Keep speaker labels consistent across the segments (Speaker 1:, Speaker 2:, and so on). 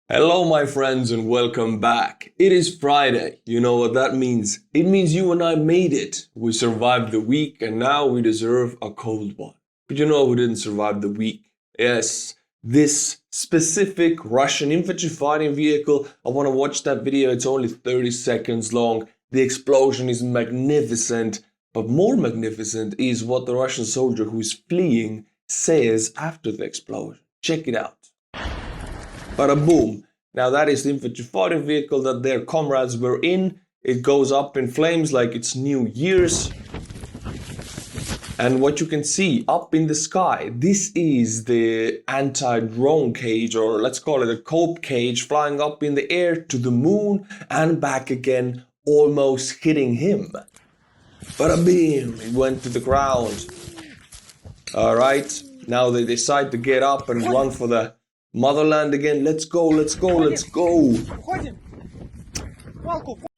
Speaker 1: Hello my friends and welcome back. It is Friday. You know what that means? It means you and I made it. We survived the week and now we deserve a cold one. But you know who didn't survive the week? Yes, this specific Russian infantry fighting vehicle. I want to watch that video. It's only 30 seconds long. The explosion is magnificent. But more magnificent is what the Russian soldier who is fleeing says after the explosion. Check it out. Bada boom. Now that is the infantry fighting vehicle that their comrades were in. It goes up in flames like it's New Year's. And what you can see up in the sky, this is the anti-drone cage, or let's call it a cope cage, flying up in the air to the moon and back again, almost hitting him. Bada beam, it went to the ground. Alright, now they decide to get up and run for the motherland again. Let's go, let's go, let's go.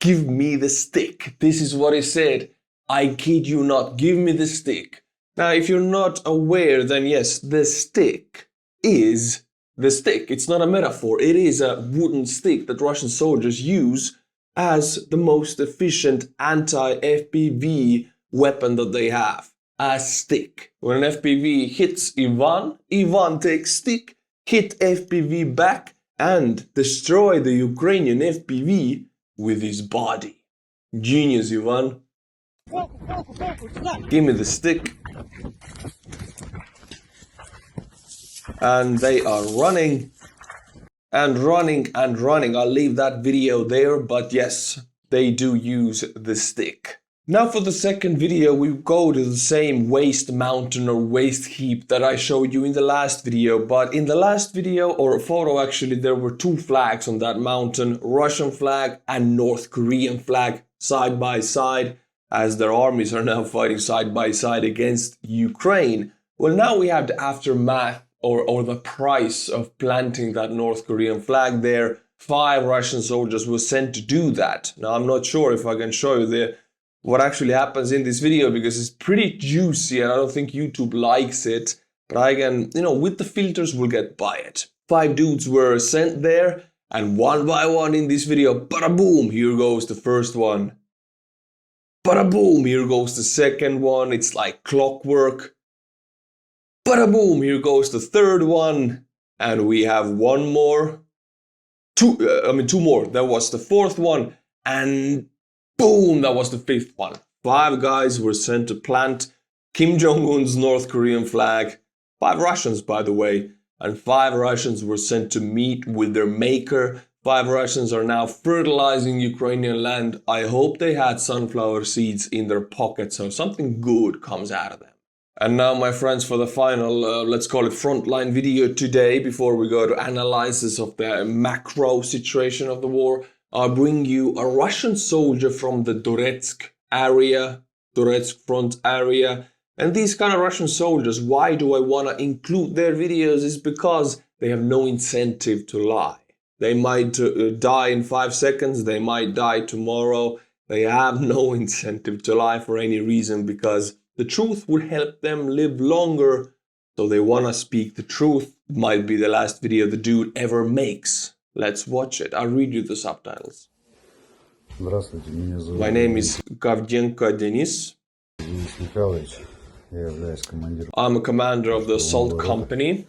Speaker 1: Give me the stick. This is what he said. I kid you not, give me the stick. Now, if you're not aware, then yes, the stick is the stick. It's not a metaphor. It is a wooden stick that Russian soldiers use as the most efficient anti-FPV weapon that they have. A stick. When an FPV hits Ivan takes stick, hit FPV back and destroy the Ukrainian FPV with his body. Genius, Ivan. Give me the stick. And they are running and running and running. I'll leave that video there, but yes, they do use the stick. Now for the second video, we go to the same waste mountain or waste heap that I showed you in the last video. But in the last video, or photo actually, there were two flags on that mountain, Russian flag and North Korean flag, side by side, as their armies are now fighting side by side against Ukraine. Well, now we have the aftermath or the price of planting that North Korean flag there. 5 Russian soldiers were sent to do that. Now, I'm not sure if I can show you what actually happens in this video because it's pretty juicy and I don't think YouTube likes it. But I can, with the filters, we'll get by it. 5 dudes were sent there and one by one in this video, bada boom, here goes the first one. Bada boom, here goes the second one. It's like clockwork. Bada boom, here goes the third one. And we have one more. Two more. That was the fourth one. And boom, that was the 5th one. 5 guys were sent to plant Kim Jong-un's North Korean flag. 5 Russians, by the way. And 5 Russians were sent to meet with their maker. 5 Russians are now fertilizing Ukrainian land. I hope they had sunflower seeds in their pockets so something good comes out of them. And now, my friends, for the final, let's call it frontline video today, before we go to analysis of the macro situation of the war, I'll bring you a Russian soldier from the Donetsk front area. And these kind of Russian soldiers, why do I want to include their videos? Is because they have no incentive to lie. They might die in 5 seconds, they might die tomorrow. They have no incentive to lie for any reason because the truth would help them live longer. So they want to speak the truth. It might be the last video the dude ever makes. Let's watch it. I'll read you the subtitles. My name is Gavdenko Denis. I'm a commander of the assault company.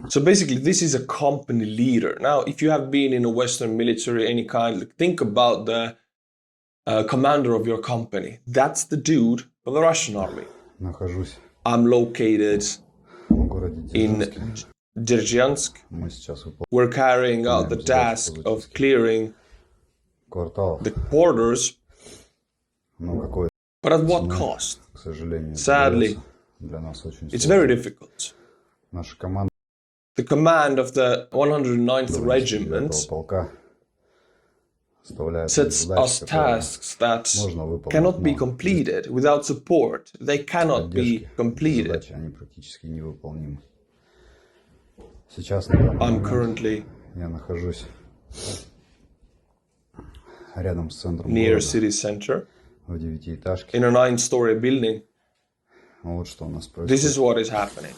Speaker 1: So basically, this is a company leader. Now, if you have been in a Western military, any kind, think about the commander of your company. That's the dude for the Russian army. I'm located in Dzержинsk. We're carrying out the task of clearing the quarters. But at what cost? Sadly, it's very difficult. The command of the 109th Regiment sets us tasks that cannot be completed without support. They cannot be completed. I'm currently near city center in a 9-story building. This is what is happening.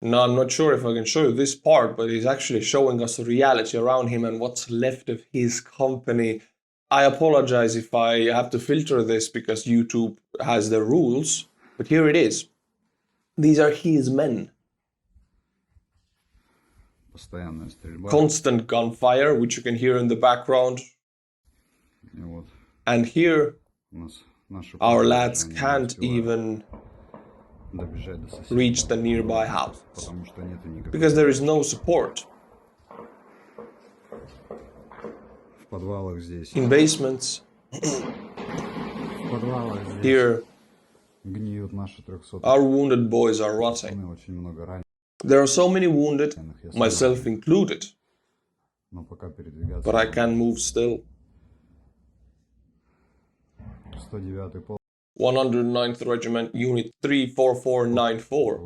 Speaker 1: Now, I'm not sure if I can show you this part, but he's actually showing us the reality around him and what's left of his company. I apologize if I have to filter this because YouTube has the rules, but here it is. These are his men. Constant gunfire, which you can hear in the background. And here, our lads can't even reach the nearby houses because there is no support. In basements, here, our wounded boys are rotting. There are so many wounded, myself included, but I can move still. 109th Regiment, Unit 34494.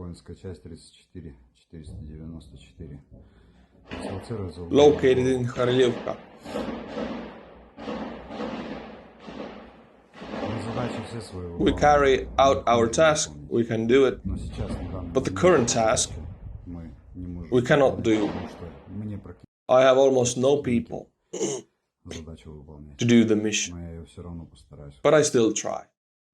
Speaker 1: Located in Kharkivka. We carry out our task, we can do it, but the current task we cannot do. I have almost no people to do the mission, but I still try.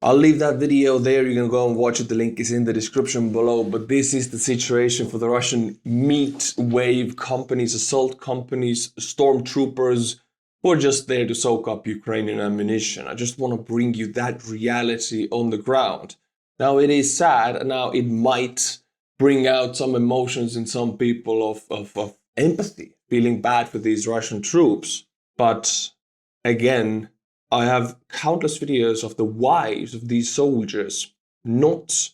Speaker 1: I'll leave that video there, you can go and watch it, the link is in the description below, but this is the situation for the Russian meat wave companies, assault companies, stormtroopers, who are just there to soak up Ukrainian ammunition. I just want to bring you that reality on the ground. Now it is sad, and now it might bring out some emotions in some people of empathy, feeling bad for these Russian troops. But again, I have countless videos of the wives of these soldiers not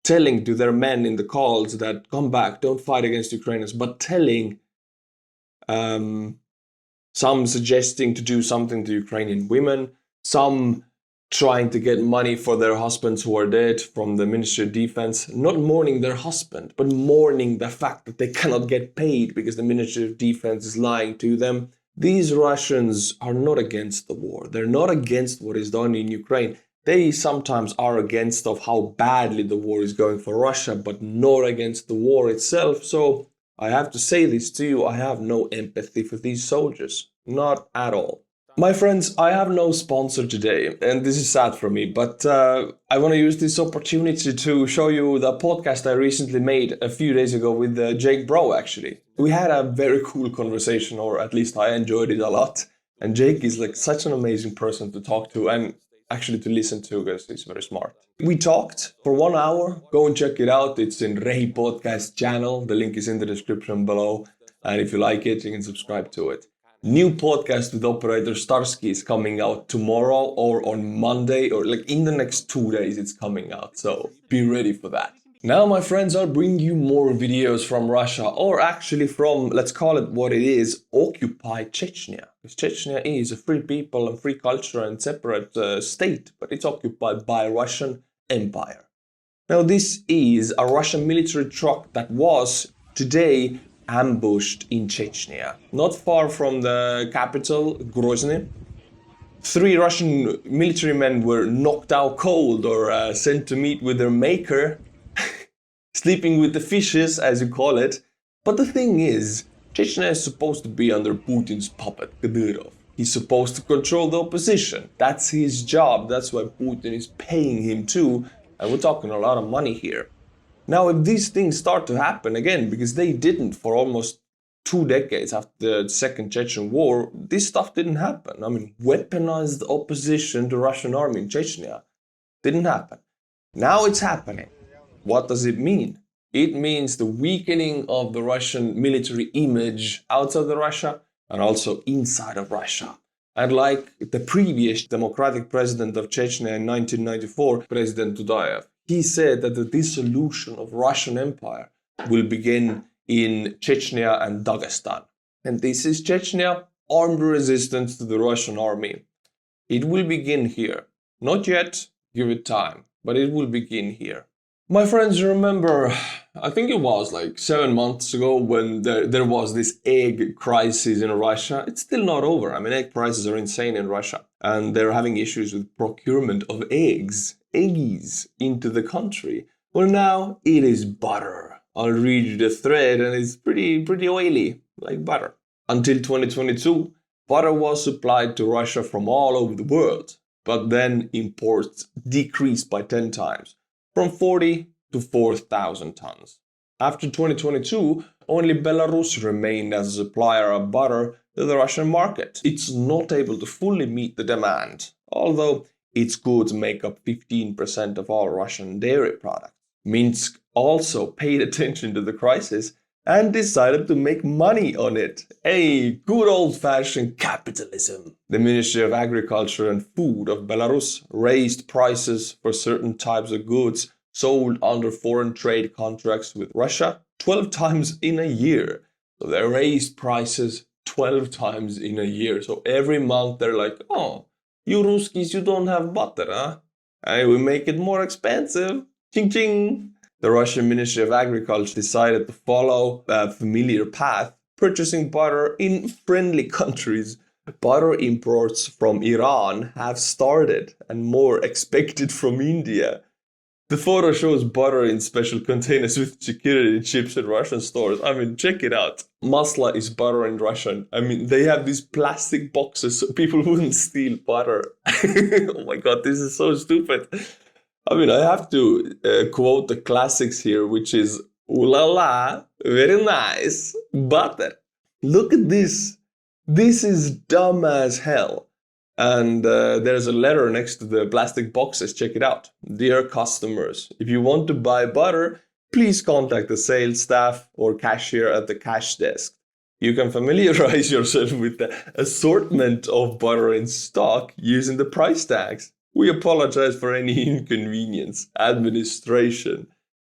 Speaker 1: telling to their men in the calls that come back, don't fight against Ukrainians, but telling, some suggesting to do something to Ukrainian women, some trying to get money for their husbands who are dead from the Ministry of Defense, not mourning their husband, but mourning the fact that they cannot get paid because the Ministry of Defense is lying to them. These Russians are not against the war. They're not against what is done in Ukraine. They sometimes are against of how badly the war is going for Russia, but not against the war itself. So I have to say this to you, I have no empathy for these soldiers. Not at all. My friends, I have no sponsor today, and this is sad for me, but I want to use this opportunity to show you the podcast I recently made a few days ago with Jake Broe, actually. We had a very cool conversation, or at least I enjoyed it a lot. And Jake is like such an amazing person to talk to and actually to listen to because he's very smart. We talked for 1 hour. Go and check it out. It's in Rehi podcast channel. The link is in the description below. And if you like it, you can subscribe to it. New podcast with operator Starsky is coming out tomorrow or on Monday, or like in the next 2 days it's coming out. So be ready for that. Now, my friends, I'll bring you more videos from Russia, or actually from, let's call it what it is, occupied Chechnya. Because Chechnya is a free people and free culture and separate state, but it's occupied by Russian Empire. Now, this is a Russian military truck that was today ambushed in Chechnya, not far from the capital, Grozny. 3 Russian military men were knocked out cold or sent to meet with their maker, sleeping with the fishes, as you call it. But the thing is, Chechnya is supposed to be under Putin's puppet, Kadyrov. He's supposed to control the opposition. That's his job. That's why Putin is paying him too. And we're talking a lot of money here. Now, if these things start to happen again, because they didn't for almost 2 decades after the Second Chechen War, this stuff didn't happen. I mean, weaponized opposition to Russian army in Chechnya didn't happen. Now it's happening. What does it mean? It means the weakening of the Russian military image outside of Russia and also inside of Russia. And like the previous democratic president of Chechnya in 1994, President Dudayev, he said that the dissolution of Russian Empire will begin in Chechnya and Dagestan. And this is Chechnya, armed resistance to the Russian army. It will begin here. Not yet, give it time, but it will begin here. My friends, remember, I think it was like 7 months ago when there was this egg crisis in Russia. It's still not over. I mean, egg prices are insane in Russia. And they're having issues with procurement of eggs into the country. Well, now it is butter. I'll read you the thread, and it's pretty oily, like butter. Until 2022, butter was supplied to Russia from all over the world, but then imports decreased by 10 times, from 40 to 4,000 tons. After 2022, only Belarus remained as a supplier of butter to the Russian market. It's not able to fully meet the demand, although its goods make up 15% of all Russian dairy products. Minsk also paid attention to the crisis and decided to make money on it. Hey, good old-fashioned capitalism. The Ministry of Agriculture and Food of Belarus raised prices for certain types of goods sold under foreign trade contracts with Russia 12 times in a year. So they raised prices 12 times in a year. So every month they're like, oh, you Ruskies, you don't have butter, huh? And we make it more expensive. Ching ching. The Russian Ministry of Agriculture decided to follow a familiar path, purchasing butter in friendly countries. Butter imports from Iran have started, and more expected from India. The photo shows butter in special containers with security chips in Russian stores. I mean, check it out. Masla is butter in Russian. I mean, they have these plastic boxes so people wouldn't steal butter. Oh my god, this is so stupid. I mean, I have to quote the classics here, which is, ooh la la, very nice, butter. Look at this. This is dumb as hell. And there's a letter next to the plastic boxes. Check it out. Dear customers, if you want to buy butter, please contact the sales staff or cashier at the cash desk. You can familiarize yourself with the assortment of butter in stock using the price tags. We apologize for any inconvenience. Administration.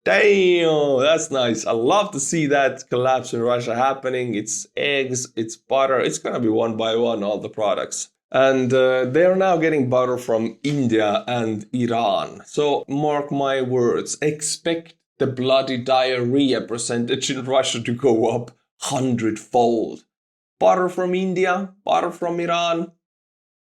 Speaker 1: Damn, that's nice. I love to see that collapse in Russia happening. It's eggs, it's butter. It's going to be one by one, all the products. And they are now getting butter from India and Iran. So mark my words, expect the bloody diarrhea percentage in Russia to go up 100-fold. Butter from India, butter from Iran.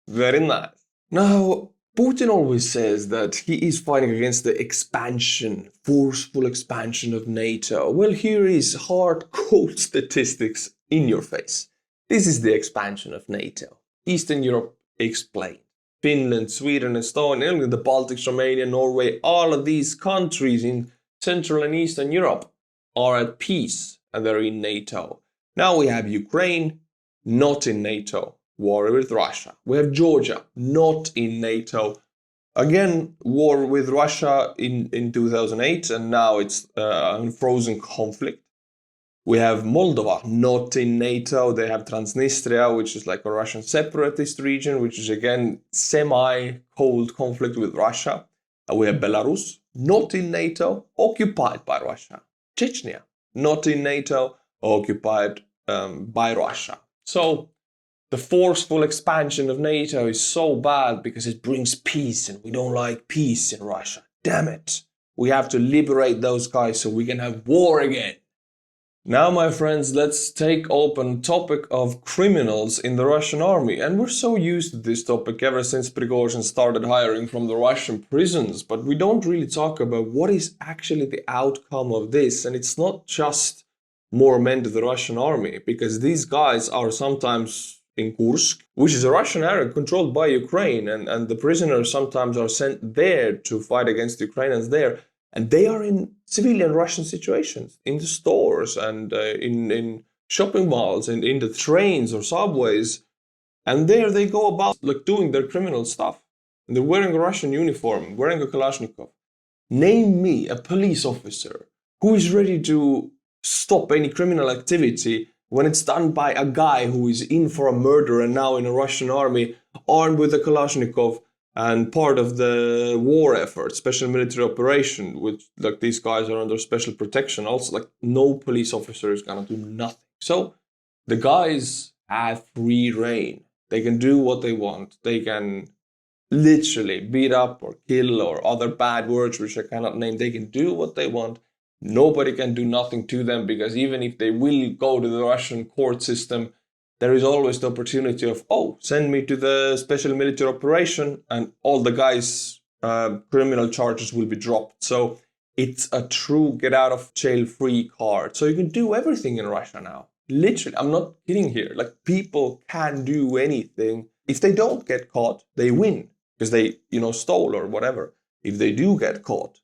Speaker 1: Very nice. Now, Putin always says that he is fighting against the expansion, forceful expansion of NATO. Well, here is hard, cold statistics in your face. This is the expansion of NATO. Eastern Europe explained. Finland, Sweden, Estonia, the Baltics, Romania, Norway, all of these countries in Central and Eastern Europe are at peace and they're in NATO. Now we have Ukraine, not in NATO. War with Russia. We have Georgia, not in NATO. Again, war with Russia in 2008, and now it's a frozen conflict. We have Moldova, not in NATO. They have Transnistria, which is like a Russian separatist region, which is again semi-cold conflict with Russia. And we have Belarus, not in NATO, occupied by Russia. Chechnya, not in NATO, occupied by Russia. So the forceful expansion of NATO is so bad because it brings peace, and we don't like peace in Russia. Damn it. We have to liberate those guys so we can have war again. Now, my friends, let's take open topic of criminals in the Russian army. And we're so used to this topic ever since Prigozhin started hiring from the Russian prisons. But we don't really talk about what is actually the outcome of this. And it's not just more men to the Russian army, because these guys are sometimes in Kursk, which is a Russian area controlled by Ukraine, and the prisoners sometimes are sent there to fight against the Ukrainians there, and they are in civilian Russian situations, in the stores and in shopping malls and in the trains or subways, and there they go about like doing their criminal stuff. And they're wearing a Russian uniform, wearing a Kalashnikov. Name me a police officer who is ready to stop any criminal activity when it's done by a guy who is in for a murder and now in a Russian army, armed with a Kalashnikov and part of the war effort, special military operation, which like these guys are under special protection. Also, like no police officer is gonna do nothing. So the guys have free reign. They can do what they want. They can literally beat up or kill or other bad words which I cannot name. They can do what they want. Nobody can do nothing to them, because even if they will go to the Russian court system, there is always the opportunity of, oh, send me to the special military operation, and all the guys' criminal charges will be dropped. So It's a true get out of jail free card. So you can do everything in Russia now. Literally, I'm not kidding here. Like, people can do anything. If they don't get caught, they win because they, stole or whatever. If they do get caught,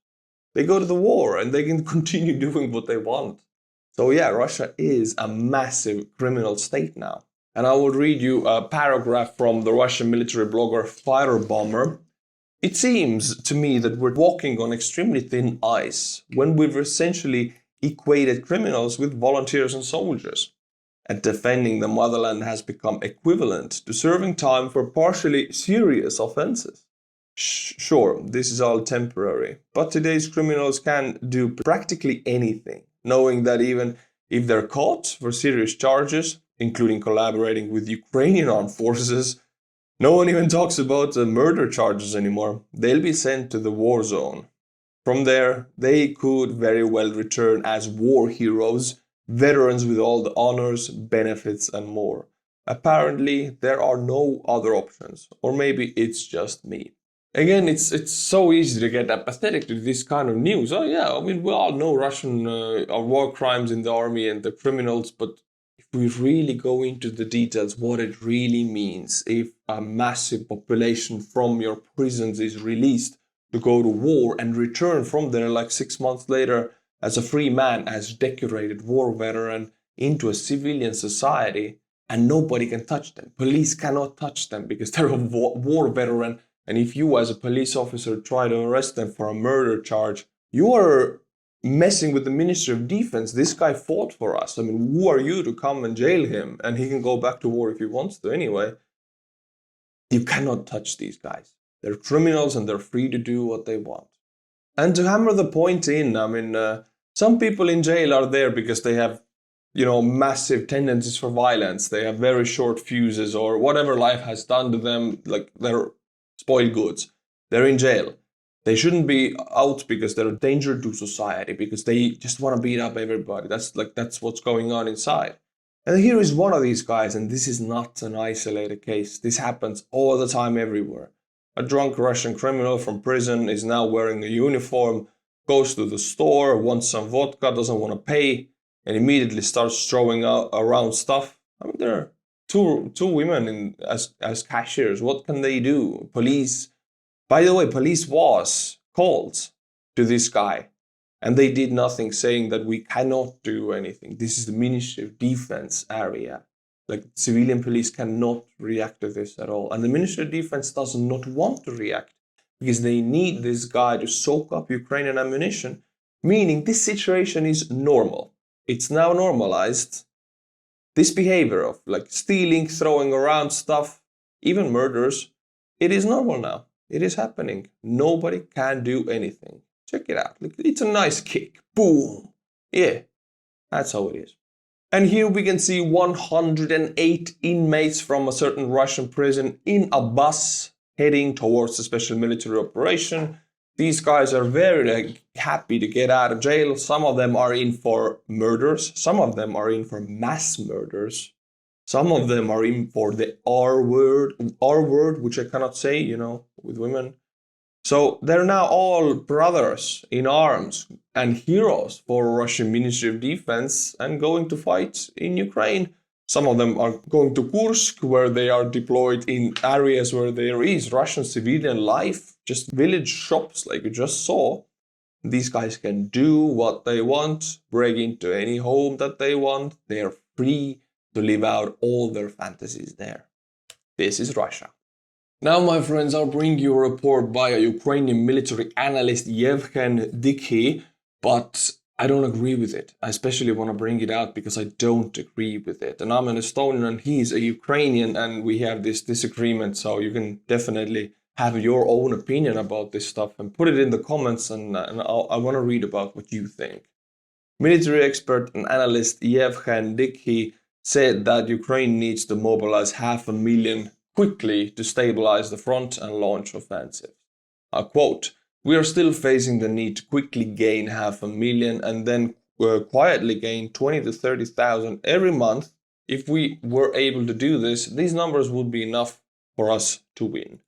Speaker 1: they go to the war and they can continue doing what they want. So yeah, Russia is a massive criminal state now. And I will read you a paragraph from the Russian military blogger Firebomber. It seems to me that we're walking on extremely thin ice when we've essentially equated criminals with volunteers and soldiers. And defending the motherland has become equivalent to serving time for partially serious offenses. Sure, this is all temporary, but today's criminals can do practically anything, knowing that even if they're caught for serious charges, including collaborating with Ukrainian armed forces, no one even talks about the murder charges anymore. They'll be sent to the war zone. From there, they could very well return as war heroes, veterans with all the honors, benefits, and more. Apparently, there are no other options, or maybe it's just me. Again, it's so easy to get apathetic to this kind of news. Oh yeah, I mean, we all know Russian war crimes in the army and the criminals, but if we really go into the details, what it really means if a massive population from your prisons is released to go to war and return from there like 6 months later as a free man, as decorated war veteran into a civilian society, and nobody can touch them. Police cannot touch them because they're a war veteran. And if you as a police officer try to arrest them for a murder charge, you are messing with the Ministry of Defense. This guy fought for us. I mean, who are you to come and jail him? And he can go back to war if he wants to anyway. You cannot touch these guys. They're criminals and they're free to do what they want. And to hammer the point in, I mean, some people in jail are there because they have, massive tendencies for violence. They have very short fuses or whatever life has done to them, like they're spoiled goods. They're in jail. They shouldn't be out because they're a danger to society, because they just want to beat up everybody. That's what's going on inside. And here is one of these guys, and this is not an isolated case. This happens all the time everywhere. A drunk Russian criminal from prison is now wearing a uniform, goes to the store, wants some vodka, doesn't want to pay, and immediately starts throwing around stuff. I mean, there are two women as cashiers. What can they do? Police. By the way, police was called to this guy, and they did nothing, saying that we cannot do anything. This is the Ministry of Defense area. Like, civilian police cannot react to this at all. And the Ministry of Defense does not want to react because they need this guy to soak up Ukrainian ammunition, meaning this situation is normal. It's now normalized. This behavior of like stealing, throwing around stuff, even murders, it is normal now. It is happening. Nobody can do anything. Check it out. Look, it's a nice kick. Boom. Yeah, that's how it is. And here we can see 108 inmates from a certain Russian prison in a bus heading towards a special military operation. These guys are very happy to get out of jail. Some of them are in for murders. Some of them are in for mass murders. Some of them are in for the R word, which I cannot say, with women. So they're now all brothers in arms and heroes for Russian Ministry of Defense and going to fight in Ukraine. Some of them are going to Kursk, where they are deployed in areas where there is Russian civilian life, just village shops like you just saw. These guys can do what they want, break into any home that they want. They are free to live out all their fantasies there. This is Russia. Now, my friends, I'll bring you a report by a Ukrainian military analyst, Yevhen Dikhi, but I don't agree with it. I especially want to bring it out because I don't agree with it. And I'm an Estonian and he's a Ukrainian, and we have this disagreement, so you can definitely have your own opinion about this stuff and put it in the comments, and I want to read about what you think. Military expert and analyst Yevhen Dikhi said that Ukraine needs to mobilize 500,000 quickly to stabilize the front and launch offensives. I quote, "We are still facing the need to quickly gain 500,000 and then quietly gain 20 to 30,000 every month. If we were able to do this, these numbers would be enough for us to win."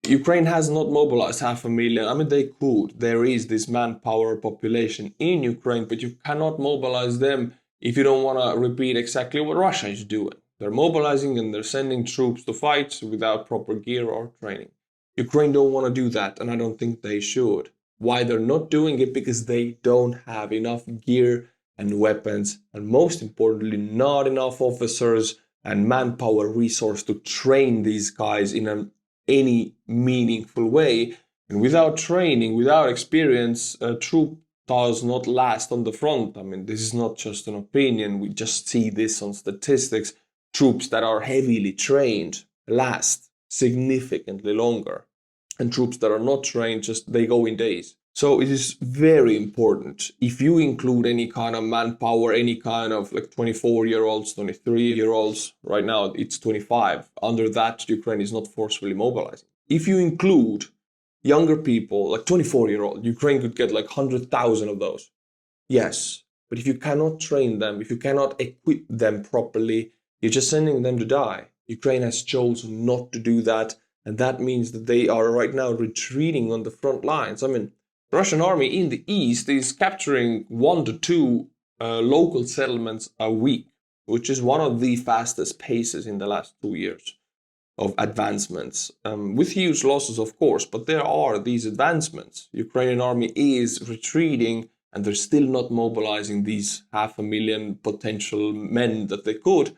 Speaker 1: Ukraine has not mobilized 500,000. I mean, they could. There is this manpower population in Ukraine, but you cannot mobilize them if you don't want to repeat exactly what Russia is doing. They're mobilizing and they're sending troops to fight without proper gear or training. Ukraine don't want to do that, and I don't think they should. Why they're not doing it? Because they don't have enough gear and weapons, and most importantly, not enough officers and manpower resource to train these guys in any meaningful way. And without training, without experience, a troop does not last on the front. I mean, this is not just an opinion. We just see this on statistics. Troops that are heavily trained last significantly longer. And troops that are not trained, they go in days. So it is very important. If you include any kind of manpower, any kind of like 24-year-olds, 23-year-olds, right now it's 25. Under that, Ukraine is not forcefully mobilizing. If you include younger people, like 24-year-old, Ukraine could get like 100,000 of those. Yes, but if you cannot train them, if you cannot equip them properly, you're just sending them to die. Ukraine has chosen not to do that, and that means that they are right now retreating on the front lines. I mean, the Russian army in the east is capturing 1 to 2 local settlements a week, which is one of the fastest paces in the last 2 years of advancements, with huge losses, of course, but there are these advancements. Ukrainian army is retreating, and they're still not mobilizing these 500,000 potential men that they could,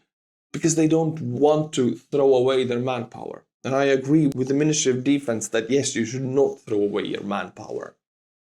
Speaker 1: because they don't want to throw away their manpower. And I agree with the Ministry of Defense that yes, you should not throw away your manpower.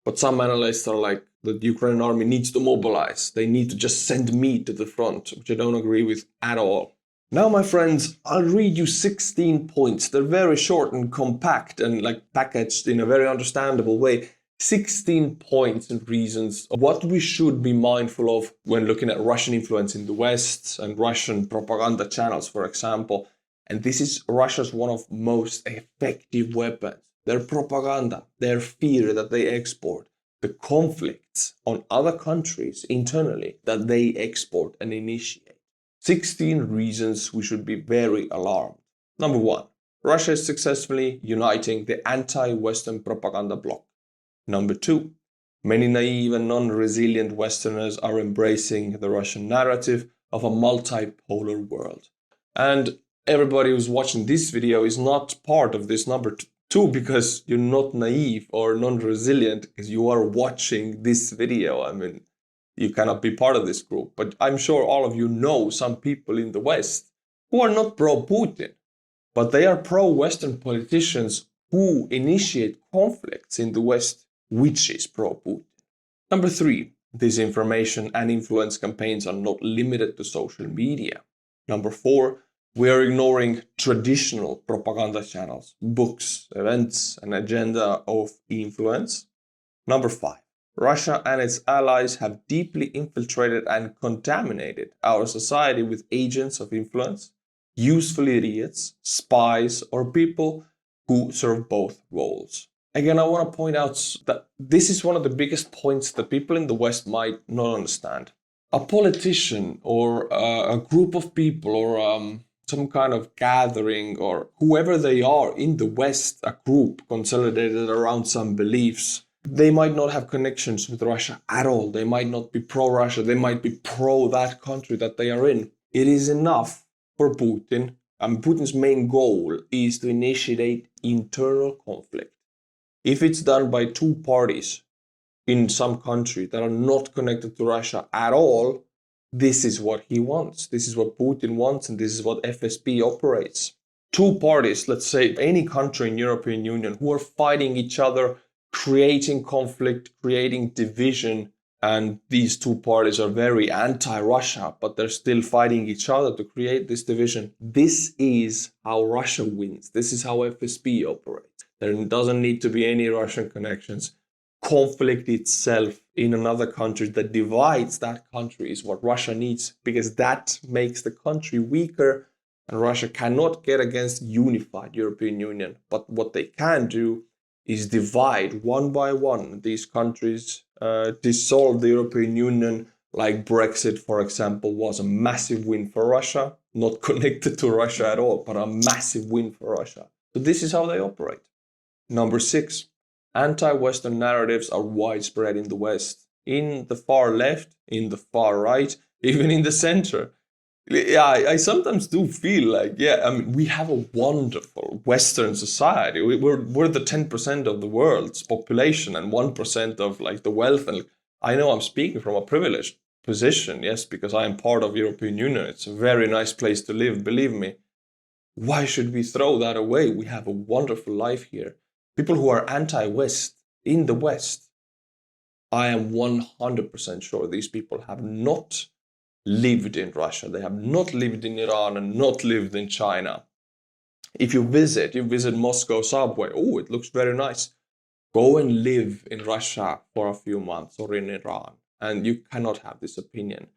Speaker 1: But some analysts are like, the Ukrainian army needs to mobilize. They need to just send meat to the front, which I don't agree with at all. Now, my friends, I'll read you 16 points. They're very short and compact and like packaged in a very understandable way. 16 points and reasons of what we should be mindful of when looking at Russian influence in the West and Russian propaganda channels, for example. And this is Russia's one of most effective weapons. Their propaganda, their fear that they export, the conflicts on other countries internally that they export and initiate. 16 reasons we should be very alarmed. Number 1, Russia is successfully uniting the anti-Western propaganda bloc. Number 2, many naive and non-resilient Westerners are embracing the Russian narrative of a multipolar world. And everybody who's watching this video is not part of this number 2 because you're not naive or non-resilient, because you are watching this video. I mean, you cannot be part of this group. But I'm sure all of you know some people in the West who are not pro-Putin, but they are pro-Western politicians who initiate conflicts in the West, which is pro-Putin. Number 3, disinformation and influence campaigns are not limited to social media. Number 4, we are ignoring traditional propaganda channels, books, events, and agenda of influence. Number 5, Russia and its allies have deeply infiltrated and contaminated our society with agents of influence, useful idiots, spies, or people who serve both roles. Again, I want to point out that this is one of the biggest points that people in the West might not understand. A politician or a group of people or some kind of gathering or whoever they are in the West, a group consolidated around some beliefs, they might not have connections with Russia at all. They might not be pro-Russia. They might be pro that country that they are in. It is enough for Putin. And Putin's main goal is to initiate internal conflict. If it's done by 2 parties in some country that are not connected to Russia at all, this is what he wants. This is what Putin wants, and this is what FSB operates. 2 parties, let's say any country in European Union, who are fighting each other, creating conflict, creating division, and these 2 parties are very anti-Russia, but they're still fighting each other to create this division. This is how Russia wins. This is how FSB operates. There doesn't need to be any Russian connections. Conflict itself in another country that divides that country is what Russia needs, because that makes the country weaker, and Russia cannot get against unified European Union. But what they can do is divide one by one these countries, dissolve the European Union, like Brexit, for example, was a massive win for Russia, not connected to Russia at all, but a massive win for Russia. So this is how they operate. Number 6, anti-Western narratives are widespread in the West, in the far left, in the far right, even in the center. Yeah, I sometimes do feel like, I mean, we have a wonderful Western society. We're the 10% of the world's population and 1% of like the wealth. And I know I'm speaking from a privileged position, yes, because I am part of European Union. It's a very nice place to live, believe me. Why should we throw that away? We have a wonderful life here. People who are anti-West in the West, I am 100% sure these people have not lived in Russia. They have not lived in Iran and not lived in China. If you visit Moscow subway, oh, it looks very nice. Go and live in Russia for a few months or in Iran, and you cannot have this opinion.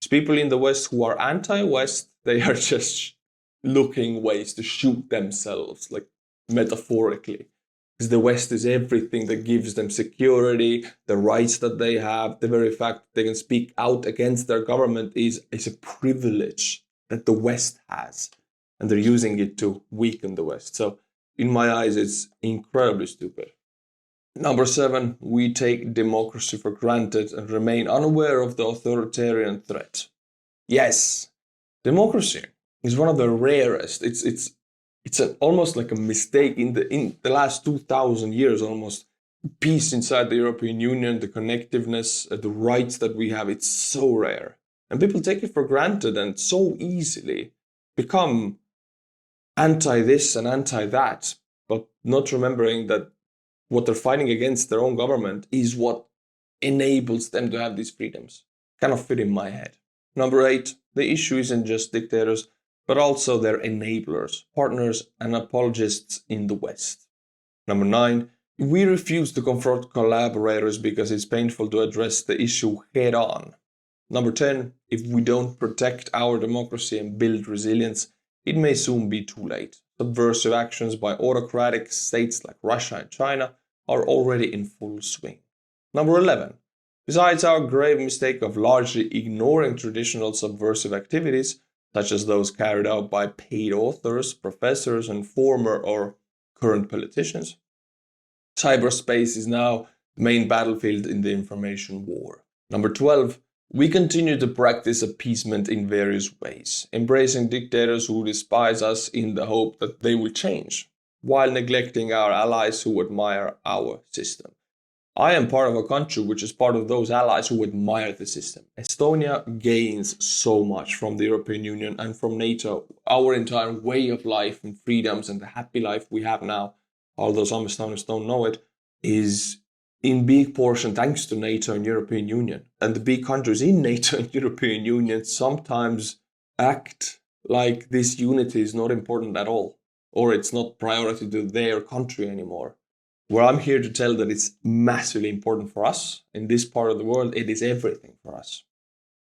Speaker 1: These people in the West who are anti-West, they are just looking ways to shoot themselves, like metaphorically. Because the West is everything that gives them security, the rights that they have, the very fact that they can speak out against their government is a privilege that the West has. And they're using it to weaken the West. So in my eyes, it's incredibly stupid. Number 7, we take democracy for granted and remain unaware of the authoritarian threat. Yes, democracy is one of the rarest. It's almost like a mistake in the last 2,000 years, almost. Peace inside the European Union, the connectiveness, the rights that we have, it's so rare. And people take it for granted and so easily become anti this and anti that, but not remembering that what they're fighting against their own government is what enables them to have these freedoms. Kind of fit in my head. Number 8, the issue isn't just dictators, but also their enablers, partners, and apologists in the West. Number 9, we refuse to confront collaborators because it's painful to address the issue head on. Number 10, if we don't protect our democracy and build resilience, it may soon be too late. Subversive actions by autocratic states like Russia and China are already in full swing. Number 11, besides our grave mistake of largely ignoring traditional subversive activities, such as those carried out by paid authors, professors, and former or current politicians, cyberspace is now the main battlefield in the information war. Number 12, we continue to practice appeasement in various ways, embracing dictators who despise us in the hope that they will change, while neglecting our allies who admire our system. I am part of a country which is part of those allies who admire the system. Estonia gains so much from the European Union and from NATO. Our entire way of life and freedoms and the happy life we have now, although some Estonians don't know it, is in big portion thanks to NATO and European Union. And the big countries in NATO and European Union sometimes act like this unity is not important at all, or it's not priority to their country anymore. Well, I'm here to tell that it's massively important for us. In this part of the world, it is everything for us.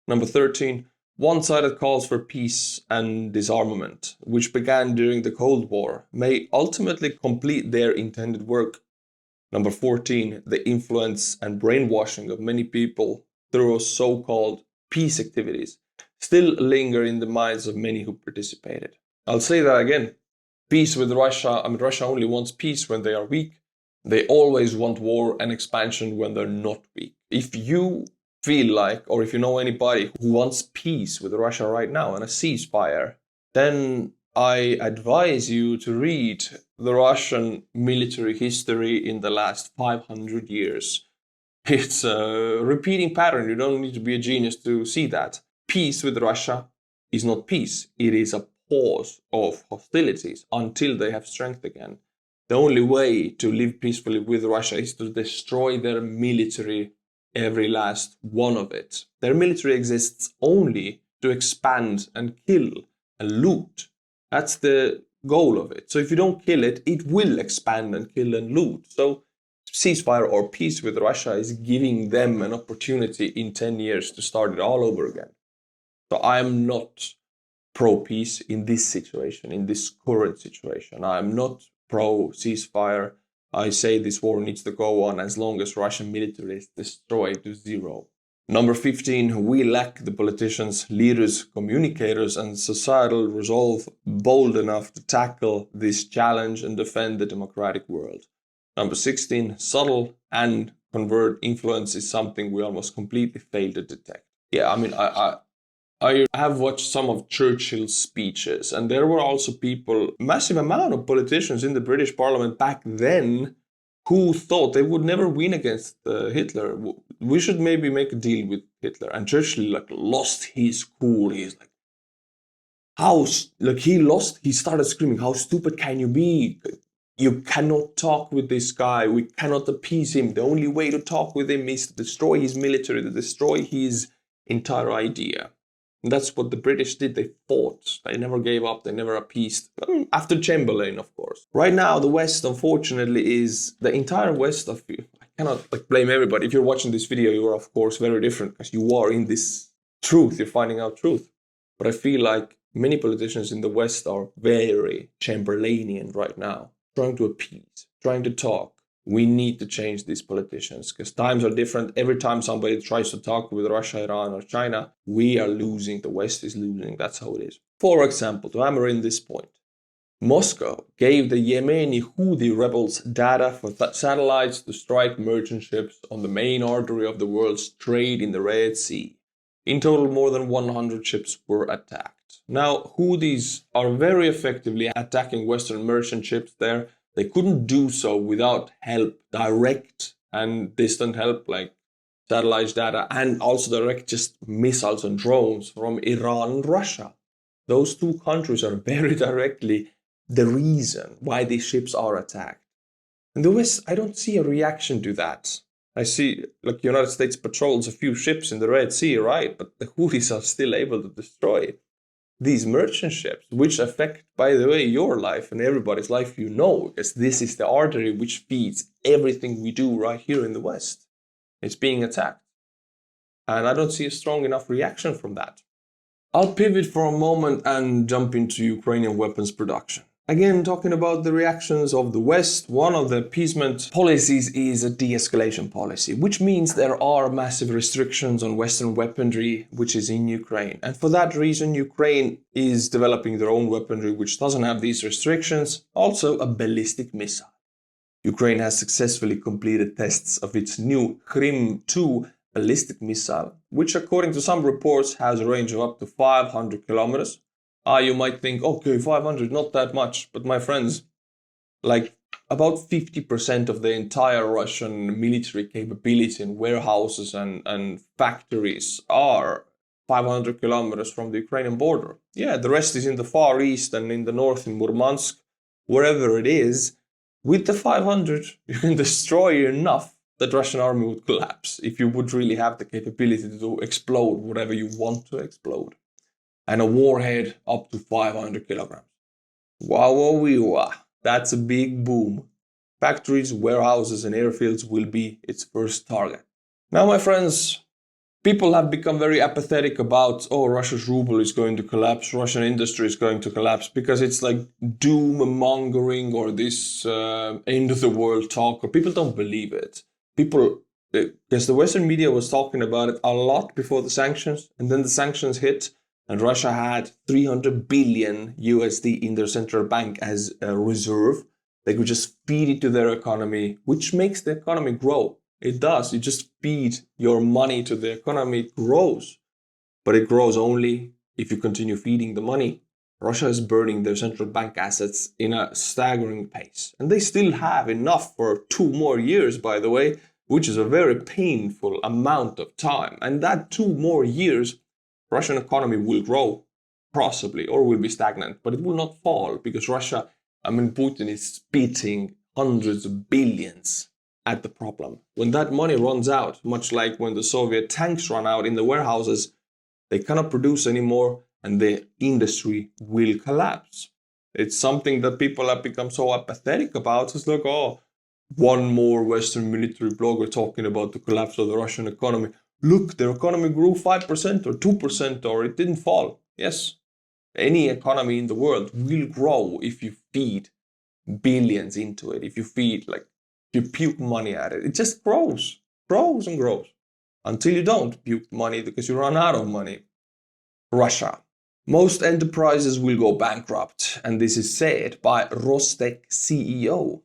Speaker 1: Number 13, one-sided calls for peace and disarmament, which began during the Cold War, may ultimately complete their intended work. Number 14, the influence and brainwashing of many people through so-called peace activities still linger in the minds of many who participated. I'll say that again. Peace with Russia, Russia only wants peace when they are weak. They always want war and expansion when they're not weak. If you feel like, or if you know anybody who wants peace with Russia right now and a ceasefire, then I advise you to read the Russian military history in the last 500 years. It's a repeating pattern. You don't need to be a genius to see that. Peace with Russia is not peace. It is a pause of hostilities until they have strength again. The only way to live peacefully with Russia is to destroy their military, every last one of it. Their military exists only to expand and kill and loot. That's the goal of it. So if you don't kill it, it will expand and kill and loot. So ceasefire or peace with Russia is giving them an opportunity in 10 years to start it all over again. So I am not pro-peace in this situation, in this current situation. I am not pro-ceasefire. I say this war needs to go on as long as Russian military is destroyed to zero. Number 15, we lack the politicians, leaders, communicators, and societal resolve bold enough to tackle this challenge and defend the democratic world. Number 16, subtle and covert influence is something we almost completely fail to detect. Yeah, I mean, I have watched some of Churchill's speeches, and there were also people, massive amount of politicians in the British Parliament back then who thought they would never win against Hitler. We should maybe make a deal with Hitler. And Churchill lost his cool. He's like, he started screaming, how stupid can you be? You cannot talk with this guy. We cannot appease him. The only way to talk with him is to destroy his military, to destroy his entire idea. And that's what the British did. They fought. They never gave up. They never appeased. After Chamberlain, of course. Right now, the West, unfortunately, is the entire West of you. I cannot blame everybody. If you're watching this video, you are, of course, very different because you are in this truth. You're finding out truth. But I feel like many politicians in the West are very Chamberlainian right now, trying to appease, trying to talk. We need to change these politicians because times are different. Every time somebody tries to talk with Russia, Iran, or China, we are losing. The West is losing. That's how it is. For example, to hammer in this point, Moscow gave the Yemeni Houthi rebels data for satellites to strike merchant ships on the main artery of the world's trade in the Red Sea. In total, more than 100 ships were attacked. Now, Houthis are very effectively attacking Western merchant ships there. They couldn't do so without help, direct and distant help like satellite data, and also direct just missiles and drones from Iran and Russia. Those two countries are very directly the reason why these ships are attacked. In the West, I don't see a reaction to that. I see, United States patrols a few ships in the Red Sea, right? But the Houthis are still able to destroy these merchant ships, which affect, by the way, your life and everybody's life, because this is the artery which feeds everything we do right here in the West. It's being attacked. And I don't see a strong enough reaction from that. I'll pivot for a moment and jump into Ukrainian weapons production. Again, talking about the reactions of the West, one of the appeasement policies is a de-escalation policy, which means there are massive restrictions on Western weaponry, which is in Ukraine. And for that reason, Ukraine is developing their own weaponry, which doesn't have these restrictions, also a ballistic missile. Ukraine has successfully completed tests of its new Krim 2 ballistic missile, which according to some reports has a range of up to 500 kilometers. You might think, okay, 500, not that much. But my friends, about 50% of the entire Russian military capability in warehouses and factories are 500 kilometers from the Ukrainian border. Yeah, the rest is in the Far East and in the north in Murmansk, wherever it is. With the 500, you can destroy enough that the Russian army would collapse if you would really have the capability to explode whatever you want to explode. And a warhead up to 500 kilograms. Wow, that's a big boom. Factories, warehouses, and airfields will be its first target. Now, my friends, people have become very apathetic about, Russia's ruble is going to collapse, Russian industry is going to collapse, because it's like doom-mongering or this end of the world talk, or people don't believe it. Because the Western media was talking about it a lot before the sanctions, and then the sanctions hit, and Russia had 300 billion USD in their central bank as a reserve. They could just feed it to their economy, which makes the economy grow. It does. You just feed your money to the economy, it grows. But it grows only if you continue feeding the money. Russia is burning their central bank assets in a staggering pace. And they still have enough for 2 more years, by the way, which is a very painful amount of time. And that 2 more years, Russian economy will grow, possibly, or will be stagnant, but it will not fall because Putin is spitting hundreds of billions at the problem. When that money runs out, much like when the Soviet tanks run out in the warehouses, they cannot produce anymore and the industry will collapse. It's something that people have become so apathetic about. It's like, one more Western military blogger talking about the collapse of the Russian economy. Look, their economy grew 5% or 2% or it didn't fall. Yes, any economy in the world will grow if you feed billions into it. If you you puke money at it. It just grows and grows until you don't puke money because you run out of money. Russia. Most enterprises will go bankrupt, and this is said by Rostec CEO.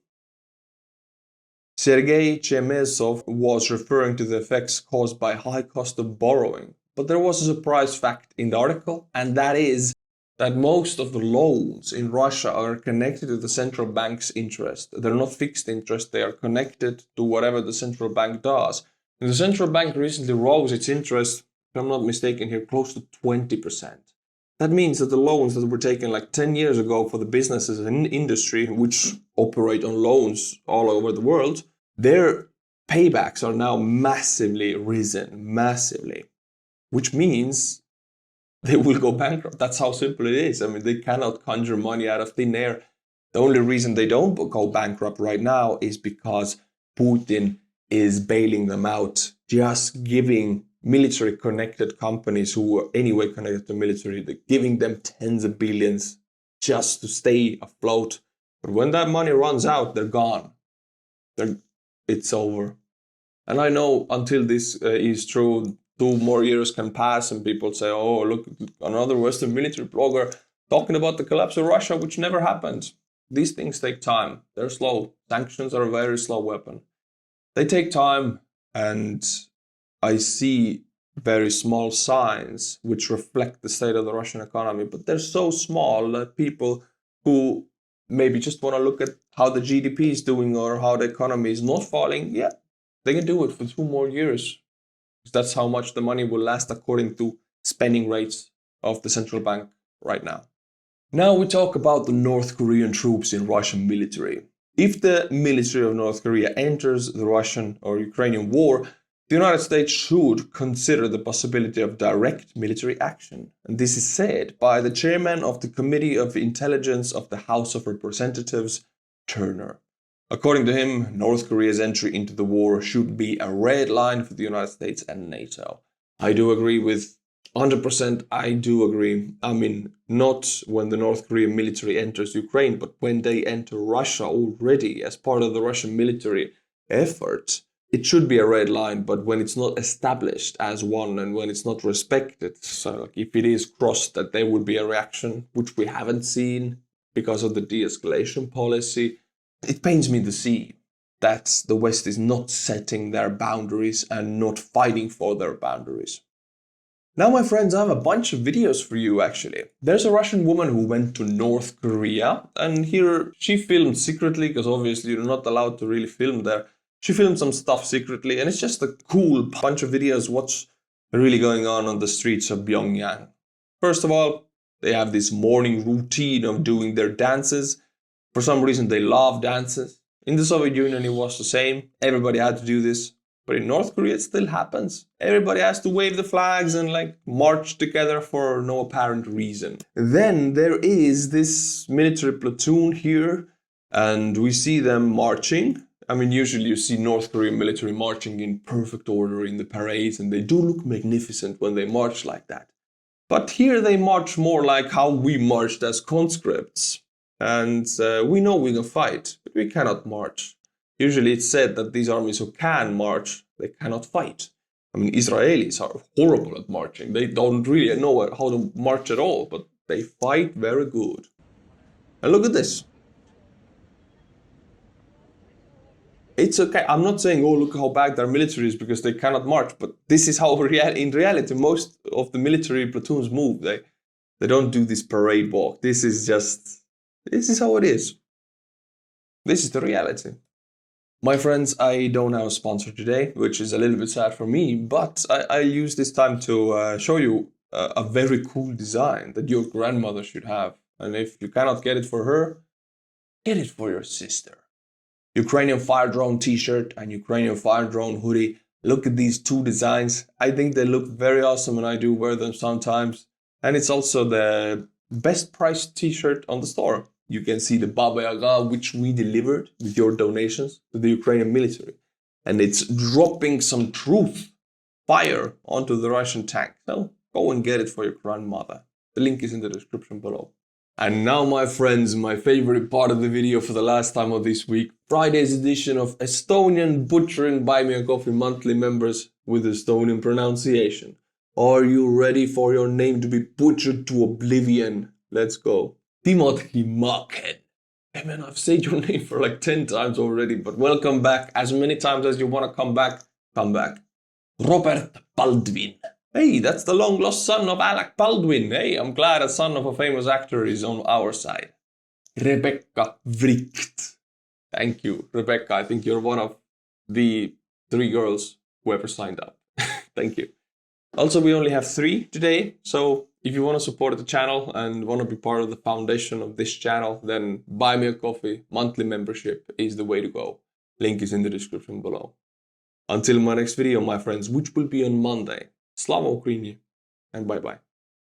Speaker 1: Sergei Chemezov was referring to the effects caused by high cost of borrowing. But there was a surprise fact in the article, and that is that most of the loans in Russia are connected to the central bank's interest. They're not fixed interest, they are connected to whatever the central bank does. And the central bank recently rose its interest, if I'm not mistaken here, close to 20%. That means that the loans that were taken like 10 years ago for the businesses and industry, which operate on loans all over the world, their paybacks are now massively risen, massively, which means they will go bankrupt. That's how simple it is. I mean, they cannot conjure money out of thin air. The only reason they don't go bankrupt right now is because Putin is bailing them out, just giving military connected companies who are anyway connected to military, they're giving them tens of billions just to stay afloat. But when that money runs out, they're gone. It's over. And I know until this is true, 2 more years can pass and people say, oh, look, another Western military blogger talking about the collapse of Russia, which never happened. These things take time. They're slow. Sanctions are a very slow weapon. They take time, and I see very small signs which reflect the state of the Russian economy, but they're so small that people who maybe just want to look at how the GDP is doing or how the economy is not falling, yeah, they can do it for 2 more years. That's how much the money will last according to spending rates of the central bank right now. Now we talk about the North Korean troops in Russian military. If the military of North Korea enters the Russian or Ukrainian war, the United States should consider the possibility of direct military action. And this is said by the chairman of the Committee of Intelligence of the House of Representatives, Turner. According to him, North Korea's entry into the war should be a red line for the United States and NATO. I do agree with 100%. I do agree. I mean, not when the North Korean military enters Ukraine, but when they enter Russia already as part of the Russian military effort, it should be a red line. But when it's not established as one and when it's not respected, so like if it is crossed, that there would be a reaction, which we haven't seen because of the de-escalation policy. It pains me to see that the West is not setting their boundaries and not fighting for their boundaries. Now, my friends, I have a bunch of videos for you, actually. There's a Russian woman who went to North Korea, and here she filmed secretly, because obviously you're not allowed to really film there. She filmed some stuff secretly, and it's just a cool bunch of videos what's really going on the streets of Pyongyang. First of all, they have this morning routine of doing their dances. For some reason, they love dances. In the Soviet Union, it was the same. Everybody had to do this. But in North Korea, it still happens. Everybody has to wave the flags and march together for no apparent reason. Then there is this military platoon here, and we see them marching. I mean, usually you see North Korean military marching in perfect order in the parades, and they do look magnificent when they march like that. But here they march more like how we marched as conscripts. And we know we can fight, but we cannot march. Usually it's said that these armies who can march, they cannot fight. I mean, Israelis are horrible at marching. They don't really know how to march at all, but they fight very good. And look at this. It's okay. I'm not saying, oh, look how bad their military is because they cannot march, but this is how in reality most of the military platoons move. They don't do this parade walk. This is how it is. This is the reality. My friends, I don't have a sponsor today, which is a little bit sad for me, but I use this time to show you a very cool design that your grandmother should have. And if you cannot get it for her, get it for your sister. Ukrainian fire drone t-shirt and Ukrainian fire drone hoodie. Look at these 2 designs. I think they look very awesome and I do wear them sometimes. And it's also the best priced t-shirt on the store. You can see the Baba Yaga, which we delivered with your donations to the Ukrainian military. And it's dropping some truth, fire onto the Russian tank. So go and get it for your grandmother. The link is in the description below. And now, my friends, my favorite part of the video for the last time of this week, Friday's edition of Estonian Butchering Buy Me a Coffee monthly members with Estonian pronunciation. Are you ready for your name to be butchered to oblivion? Let's go. Timothy Maken. Hey man, I've said your name for like 10 times already, but welcome back. As many times as you want to come back, come back. Robert Baldwin. Hey, that's the long lost son of Alec Baldwin. Hey, I'm glad a son of a famous actor is on our side. Rebecca Vricht. Thank you, Rebecca. I think you're one of the 3 girls who ever signed up. Thank you. Also, we only have 3 today, so if you want to support the channel and want to be part of the foundation of this channel, then buy me a coffee. Monthly membership is the way to go. Link is in the description below. Until my next video, my friends, which will be on Monday. Slava Ukraini, and bye-bye.